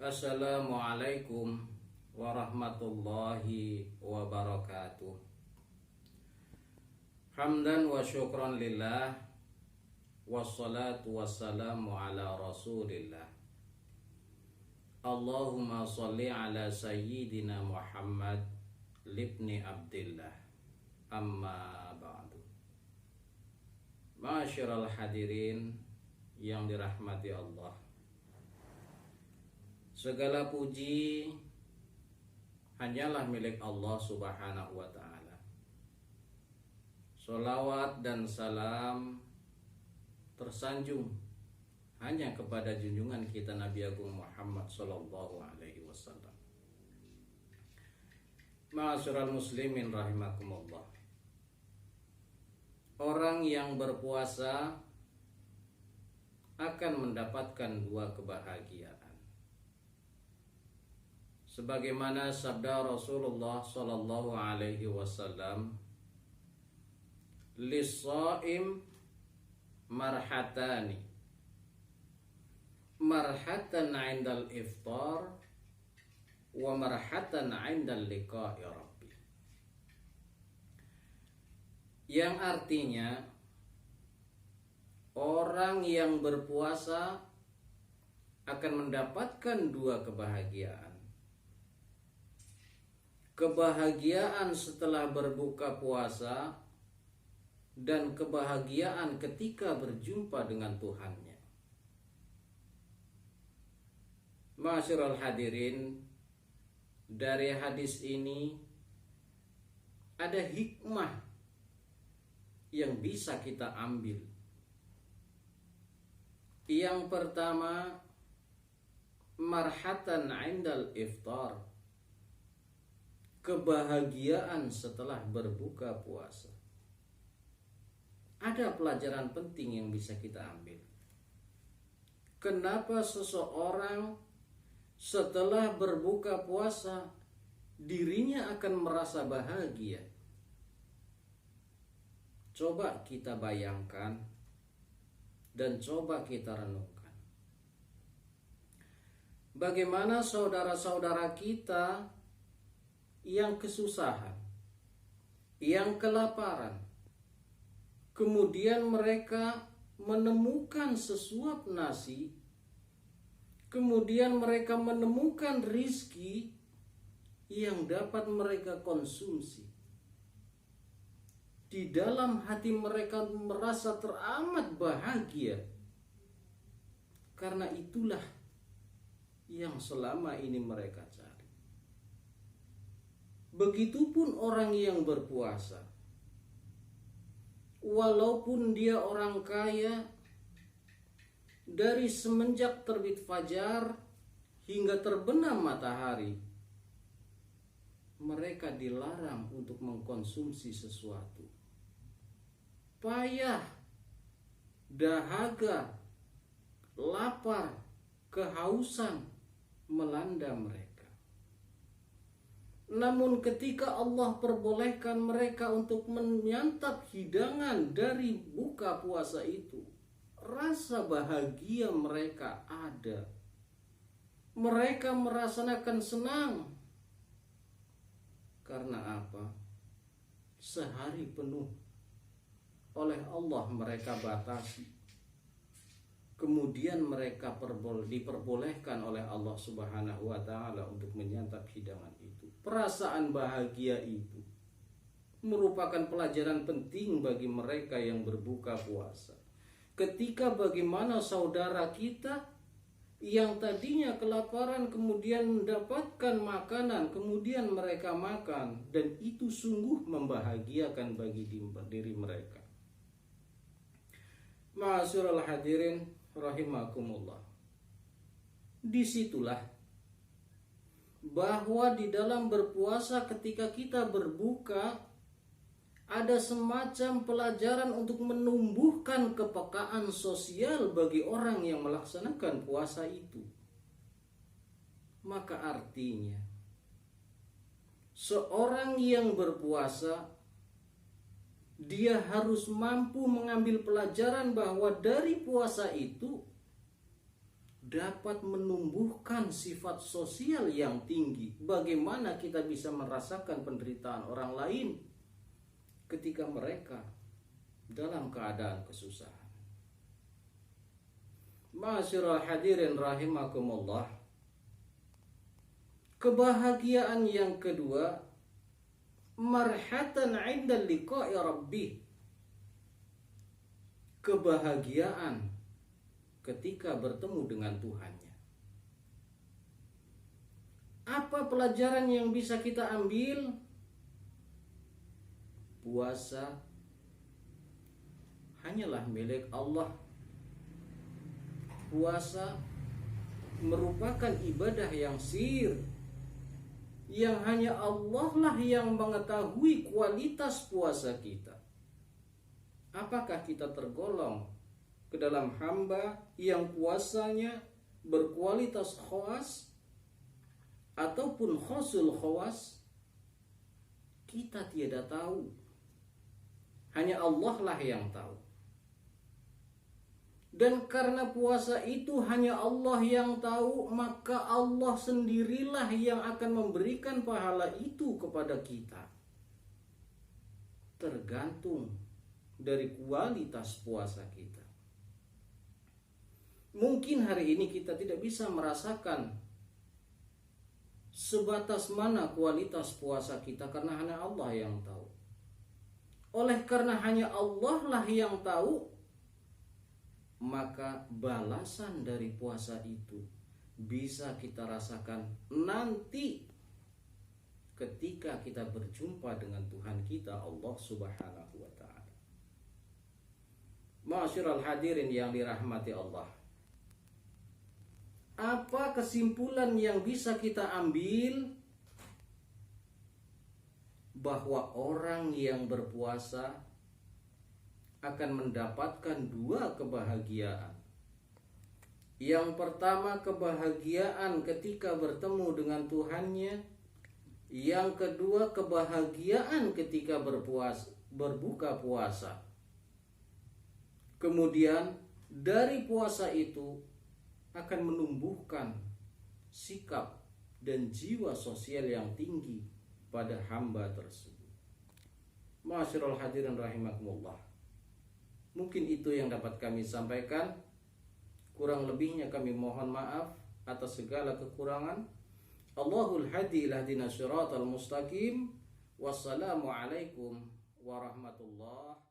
Assalamualaikum warahmatullahi wabarakatuh. Hamdan wa syukran lillah, wassalatu wassalamu ala rasulillah. Allahumma salli ala sayyidina Muhammad libni Abdillah. Amma ba'du. Ma'asyiral hadirin yang dirahmati Allah, segala puji hanyalah milik Allah Subhanahu wa ta'ala. Sholawat dan salam tersanjung hanya kepada junjungan kita Nabi Agung Muhammad sallallahu alaihi wasallam. Ma'asyiral muslimin rahimakumullah. Orang yang berpuasa akan mendapatkan dua kebahagiaan. Sebagaimana sabda Rasulullah sallallahu alaihi wasallam, "Lis-shaim marhatani. Marhatan 'indal iftar wa marhatan 'indal liqa'i rabbi." Yang artinya, orang yang berpuasa akan mendapatkan dua kebahagiaan. Kebahagiaan setelah berbuka puasa dan kebahagiaan ketika berjumpa dengan Tuhannya. Ma'asyiral hadirin, dari hadis ini ada hikmah yang bisa kita ambil. Yang pertama, marhatan 'indal iftar, kebahagiaan setelah berbuka puasa. Ada pelajaran penting yang bisa kita ambil. Kenapa seseorang setelah berbuka puasa dirinya akan merasa bahagia? Coba kita bayangkan dan coba kita renungkan. Bagaimana saudara-saudara kita yang kesusahan, yang kelaparan, kemudian mereka menemukan sesuap nasi, kemudian mereka menemukan rizki yang dapat mereka konsumsi. Di dalam hati mereka merasa teramat bahagia, karena itulah yang selama ini mereka cari. Begitupun orang yang berpuasa, walaupun dia orang kaya, dari semenjak terbit fajar hingga terbenam matahari, mereka dilarang untuk mengkonsumsi sesuatu. Payah, dahaga, lapar, kehausan melanda mereka. Namun ketika Allah perbolehkan mereka untuk menyantap hidangan dari buka puasa itu, rasa bahagia mereka ada. Mereka merasakan senang. Karena apa? Sehari penuh oleh Allah mereka batasi. Kemudian mereka diperbolehkan oleh Allah Subhanahu wa ta'ala untuk menyantap hidangan itu. Perasaan bahagia itu merupakan pelajaran penting bagi mereka yang berbuka puasa. Ketika bagaimana saudara kita yang tadinya kelaparan kemudian mendapatkan makanan, kemudian mereka makan, dan itu sungguh membahagiakan bagi diri mereka. Ma'asyiral hadirin rahimakumullah. Disitulah bahwa di dalam berpuasa ketika kita berbuka ada semacam pelajaran untuk menumbuhkan kepekaan sosial bagi orang yang melaksanakan puasa itu. Maka artinya seorang yang berpuasa dia harus mampu mengambil pelajaran bahwa dari puasa itu dapat menumbuhkan sifat sosial yang tinggi. Bagaimana kita bisa merasakan penderitaan orang lain ketika mereka dalam keadaan kesusahan. Ma'asyiral hadirin rahimakumullah. Kebahagiaan yang kedua, marhatan 'inda liqa'i rabbih. Kebahagiaan ketika bertemu dengan Tuhannya. Apa pelajaran yang bisa kita ambil? Puasa hanyalah milik Allah. Puasa merupakan ibadah yang sir, yang hanya Allah lah yang mengetahui kualitas puasa kita. Apakah kita tergolong ke dalam hamba yang puasanya berkualitas khawas ataupun khosul khawas? Kita tiada tahu. Hanya Allah lah yang tahu. Dan karena puasa itu hanya Allah yang tahu, maka Allah sendirilah yang akan memberikan pahala itu kepada kita. Tergantung dari kualitas puasa kita. Mungkin hari ini kita tidak bisa merasakan sebatas mana kualitas puasa kita karena hanya Allah yang tahu. Oleh karena hanya Allah lah yang tahu, maka balasan dari puasa itu bisa kita rasakan nanti ketika kita berjumpa dengan Tuhan kita, Allah Subhanahu wa ta'ala. Ma'asyiral hadirin yang dirahmati Allah. Apa kesimpulan yang bisa kita ambil? Bahwa orang yang berpuasa akan mendapatkan dua kebahagiaan. Yang pertama, kebahagiaan ketika bertemu dengan Tuhannya. Yang kedua, kebahagiaan ketika berbuka puasa. Kemudian dari puasa itu akan menumbuhkan sikap dan jiwa sosial yang tinggi pada hamba tersebut. Ma'asyiral hadirin rahimakumullah. Mungkin itu yang dapat kami sampaikan. Kurang lebihnya kami mohon maaf atas segala kekurangan. Allahul hadi ilahdina syiratal mustaqim. Wassalamualaikum warahmatullahi